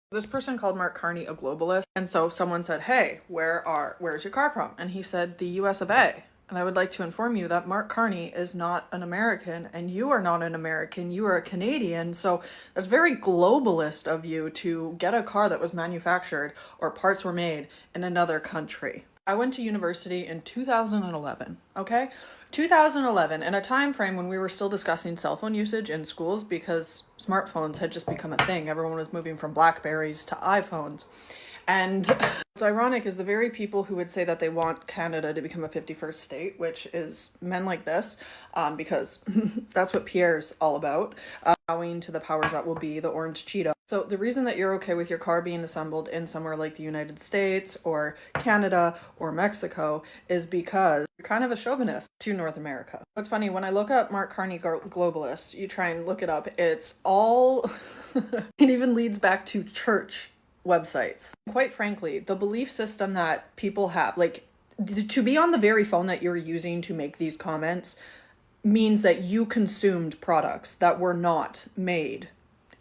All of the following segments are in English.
This person called Mark Carney a globalist, and so someone said, hey, where's your car from? And he said, the US of A. And I would like to inform you that Mark Carney is not an American, and you are not an American, you are a Canadian, so it's very globalist of you to get a car that was manufactured or parts were made in another country. I went to university in 2011, okay? 2011, in a time frame when we were still discussing cell phone usage in schools because smartphones had just become a thing. Everyone was moving from Blackberries to iPhones. And what's ironic is the very people who would say that they want Canada to become a 51st state, which is men like this, because that's what Pierre's all about, bowing to the powers that will be, the orange Cheeto. So the reason that you're okay with your car being assembled in somewhere like the United States or Canada or Mexico is because you're kind of a chauvinist to North America. What's funny, when I look up Mark Carney globalist, you try and look it up, it's all, it even leads back to church websites. Quite frankly, the belief system that people have, like, to be on the very phone that you're using to make these comments means that you consumed products that were not made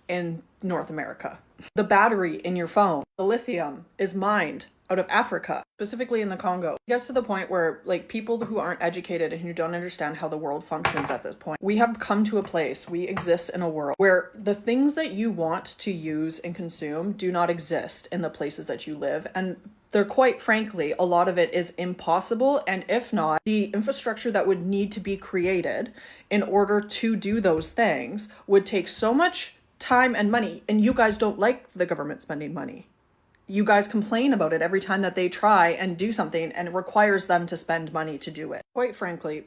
in North America. The battery in your phone, the lithium, is mined out of Africa, specifically in the Congo. It gets to the point where, like, people who aren't educated and who don't understand how the world functions at this point, we have come to a place, we exist in a world where the things that you want to use and consume do not exist in the places that you live. And they're, quite frankly, a lot of it is impossible. And if not, the infrastructure that would need to be created in order to do those things would take so much time and money. And you guys don't like the government spending money. You guys complain about it every time that they try and do something and it requires them to spend money to do it. Quite frankly,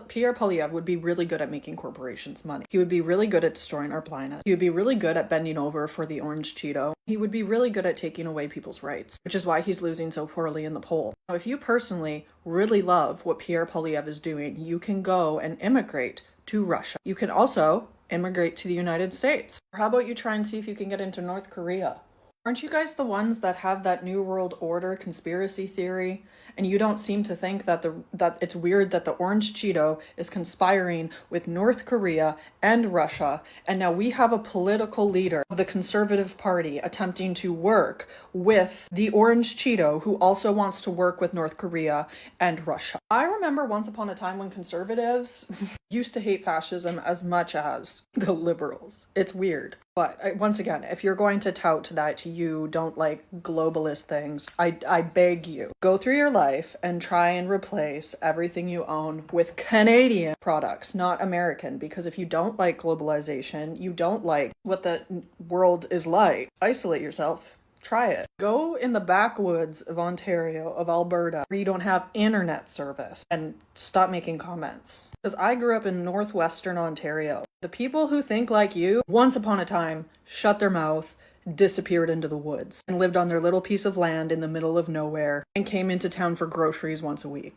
Pierre Poilievre would be really good at making corporations money. He would be really good at destroying our planet. He would be really good at bending over for the orange Cheeto. He would be really good at taking away people's rights, which is why he's losing so poorly in the poll. Now, if you personally really love what Pierre Poilievre is doing, you can go and immigrate to Russia. You can also immigrate to the United States. Or how about you try and see if you can get into North Korea? Aren't you guys the ones that have that New World Order conspiracy theory? And you don't seem to think that that it's weird that the orange Cheeto is conspiring with North Korea and Russia, and now we have a political leader of the Conservative Party attempting to work with the orange Cheeto, who also wants to work with North Korea and Russia. I remember once upon a time when conservatives used to hate fascism as much as the liberals. It's weird. But once again, if you're going to tout that you don't like globalist things, I beg you, go through your life and try and replace everything you own with Canadian products, not American. Because if you don't like globalization, you don't like what the world is like, isolate yourself. Try it. Go in the backwoods of Ontario, of Alberta, where you don't have internet service, and stop making comments. Because I grew up in northwestern Ontario. The people who think like you, once upon a time, shut their mouth, disappeared into the woods, and lived on their little piece of land in the middle of nowhere, and came into town for groceries once a week.